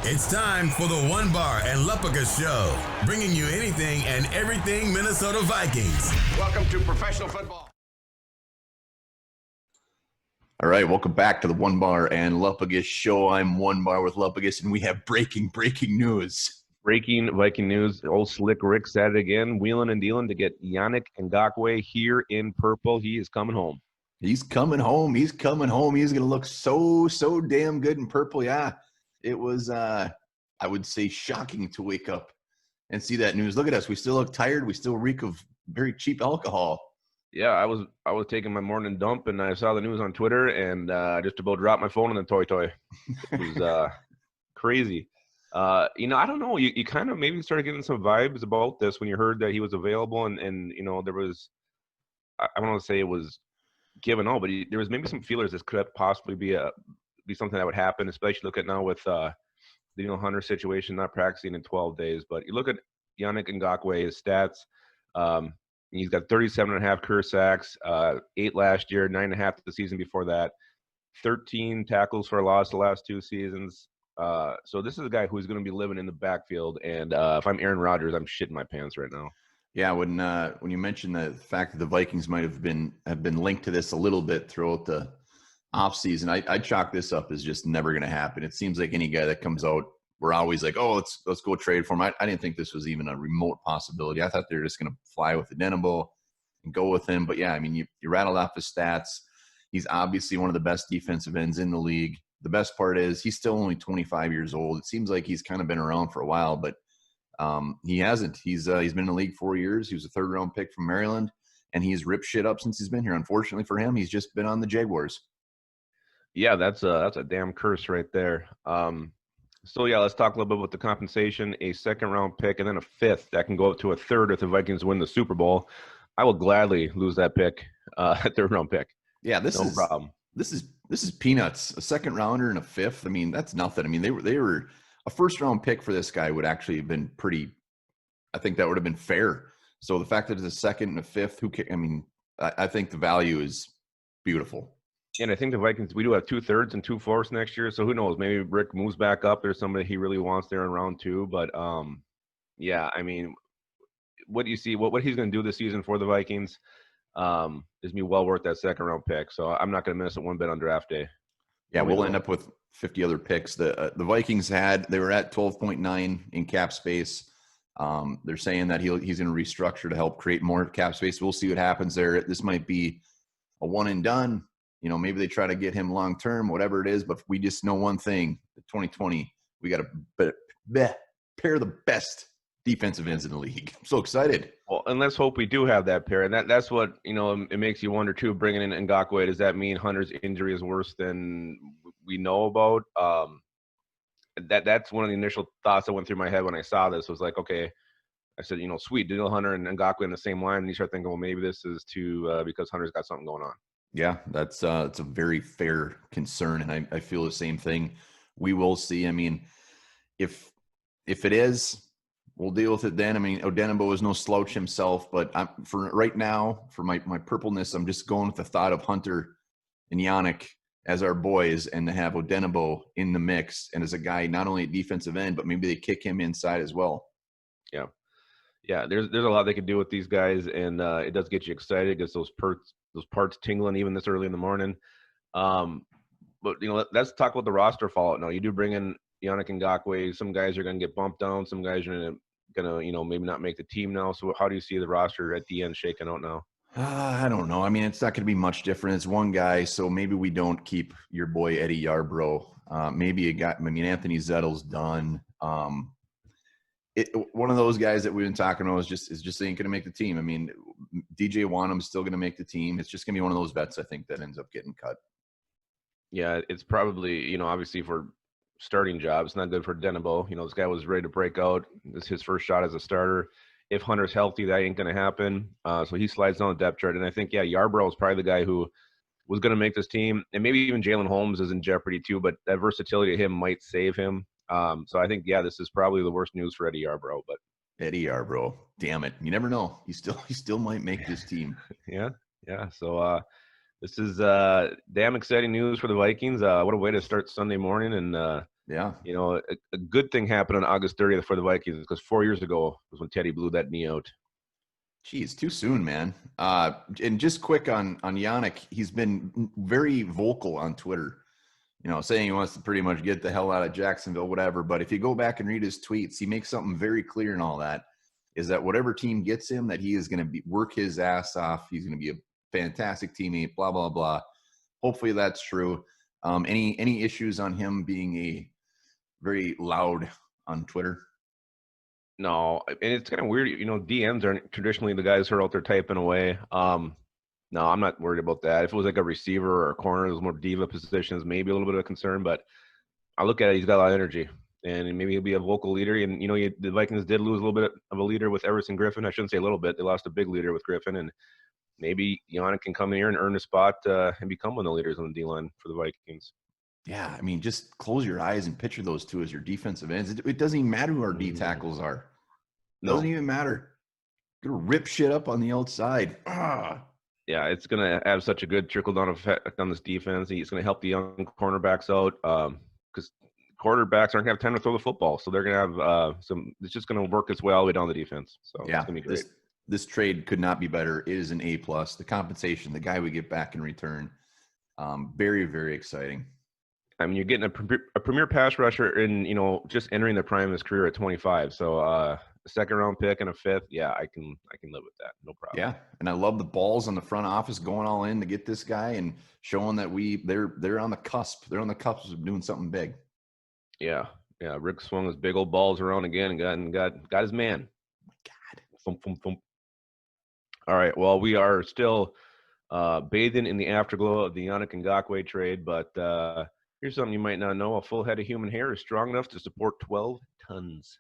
It's time for the One Bar and Lupica Show, bringing you anything and everything Minnesota Vikings. Welcome to professional football. All right, welcome back to the One Bar and Lupigus Show. I'm One Bar with Lupigus, and we have breaking news. Breaking Viking news. Old Slick Rick said it again, wheeling and dealing to get Yannick Ngakoue here in purple. He is coming home. He's coming home. He's coming home. He's going to look so damn good in purple. Yeah, it was, I would say, shocking to wake up and see that news. Look at us. We still look tired. We still reek of very cheap alcohol. Yeah, I was taking my morning dump, and I saw the news on Twitter, and just about dropped my phone in the toy. It was crazy. I don't know. You kind of maybe started getting some vibes about this when you heard that he was available, and there was, I don't want to say it was given all, but there was maybe some feelers this could possibly be something that would happen, especially look at now with the Hunter situation, not practicing in 12 days. But you look at Yannick Ngakoue, his stats. He's got 37.5 career sacks, 8 last year, 9.5 the season before that, 13 tackles for a loss the last 2 seasons. So this is a guy who's going to be living in the backfield. And if I'm Aaron Rodgers, I'm shitting my pants right now. Yeah, when you mentioned the fact that the Vikings might have been linked to this a little bit throughout the offseason, I chalk this up as just never going to happen. It seems like any guy that comes out, we're always like, oh, let's go trade for him. I didn't think this was even a remote possibility. I thought they were just going to fly with Odenigbo and go with him. But yeah, I mean, you rattled off his stats. He's obviously one of the best defensive ends in the league. The best part is he's still only 25 years old. It seems like he's kind of been around for a while, but he hasn't. He's been in the league 4 years. He was a third-round pick from Maryland, and he's ripped shit up since he's been here. Unfortunately for him, he's just been on the Jaguars. Yeah, that's a damn curse right there. So, yeah, let's talk a little bit about the compensation. A second-round pick and then a fifth that can go up to a third if the Vikings win the Super Bowl. I will gladly lose that pick, a third-round pick. Yeah, no problem. This is peanuts. A second-rounder and a fifth. I mean, that's nothing. I mean, they were a first-round pick for this guy would actually have been pretty – I think that would have been fair. So the fact that it's a second and a fifth, I think the value is beautiful. And I think the Vikings, we do have 2/3 and 2/4 next year. So who knows? Maybe Rick moves back up. There's somebody he really wants there in round 2. But, yeah, I mean, what do you see? What he's going to do this season for the Vikings is going to be well worth that second-round pick. So I'm not going to miss it one bit on draft day. Yeah, we'll end up with 50 other picks. The Vikings they were at 12.9 in cap space. They're saying that he's going to restructure to help create more cap space. We'll see what happens there. This might be a one and done. Maybe they try to get him long term, whatever it is. But we just know one thing: 2020, we got to pair the best defensive ends in the league. I'm so excited. Well, and let's hope we do have that pair. And that's what it makes you wonder too. Bringing in Ngakoue, does that mean Hunter's injury is worse than we know about? That's one of the initial thoughts that went through my head when I saw this. Was like, okay, I said, sweet, Daniel Hunter and Ngakoue in the same line. And you start thinking, well, maybe this is because Hunter's got something going on. Yeah, it's a very fair concern, and I feel the same thing. We will see. I mean, if it is, we'll deal with it then. I mean, Odenigbo is no slouch himself, but for right now, for my purpleness, I'm just going with the thought of Hunter and Yannick as our boys, and to have Odenigbo in the mix, and as a guy not only at defensive end, but maybe they kick him inside as well. Yeah. There's a lot they could do with these guys, and it does get you excited. It gets those parts tingling even this early in the morning. But let's talk about the roster fallout now. You do bring in Yannick Ngakoue. Some guys are going to get bumped down. Some guys are going to maybe not make the team now. So how do you see the roster at the end shaking out now? I don't know. I mean, it's not going to be much different. It's one guy, so maybe we don't keep your boy Eddie Yarbrough. Maybe a guy. I mean, Anthony Zettel's done. One of those guys that we've been talking about is just ain't going to make the team. I mean, DJ Wanham's still going to make the team. It's just going to be one of those vets, I think, that ends up getting cut. Yeah, it's probably, obviously for starting jobs, not good for Odenigbo. This guy was ready to break out. This is his first shot as a starter. If Hunter's healthy, that ain't going to happen. So he slides down the depth chart. And I think, Yarbrough is probably the guy who was going to make this team. And maybe even Jalen Holmes is in jeopardy too, but that versatility of him might save him. So I think, this is probably the worst news for Eddie Yarbrough. But Eddie Yarbrough, damn it. You never know. He still might make this team. Yeah. So this is damn exciting news for the Vikings. What a way to start Sunday morning. And Yeah. You know, a good thing happened on August 30th for the Vikings because 4 years ago was when Teddy blew that knee out. Geez, too soon, man. And just quick on Yannick, he's been very vocal on Twitter, you know, saying he wants to pretty much get the hell out of Jacksonville, whatever. But if you go back and read his tweets, he makes something very clear in all that, is that whatever team gets him, that he is going to work his ass off. He's going to be a fantastic teammate, blah, blah, blah. Hopefully that's true. Any issues on him being a very loud on Twitter? No, and it's kind of weird. You know, DMs aren't traditionally the guys who are out there typing away. No, I'm not worried about that. If it was like a receiver or a corner, those more diva positions, maybe a little bit of concern. But I look at it, he's got a lot of energy, and maybe he'll be a vocal leader. And, you know, the Vikings did lose a little bit of a leader with Everson Griffin. I shouldn't say a little bit. They lost a big leader with Griffin. And maybe Yannick can come in here and earn a spot and become one of the leaders on the D-line for the Vikings. Yeah, I mean, just close your eyes and picture those two as your defensive ends. It doesn't even matter who our D tackles are. Doesn't even matter. Gonna rip shit up on the outside. Yeah, it's gonna have such a good trickle down effect on this defense. He's gonna help the young cornerbacks out because quarterbacks aren't gonna have time to throw the football, so they're gonna have some. It's just gonna work its way all the way down the defense. So yeah, it's gonna be great. This trade could not be better. It is an A+. The compensation, the guy we get back in return, very, very exciting. I mean, you're getting a premier pass rusher in, you know, just entering the prime of his career at 25. So a second round pick and a fifth, yeah, I can live with that, no problem. Yeah, and I love the balls on the front office going all in to get this guy and showing that they're on the cusp. They're on the cusp of doing something big. Yeah. Rick swung his big old balls around again and got his man. Oh my God. Thump, thump, thump. All right. Well, we are still bathing in the afterglow of the Yannick Ngakoue trade, but here's something you might not know. A full head of human hair is strong enough to support 12 tons.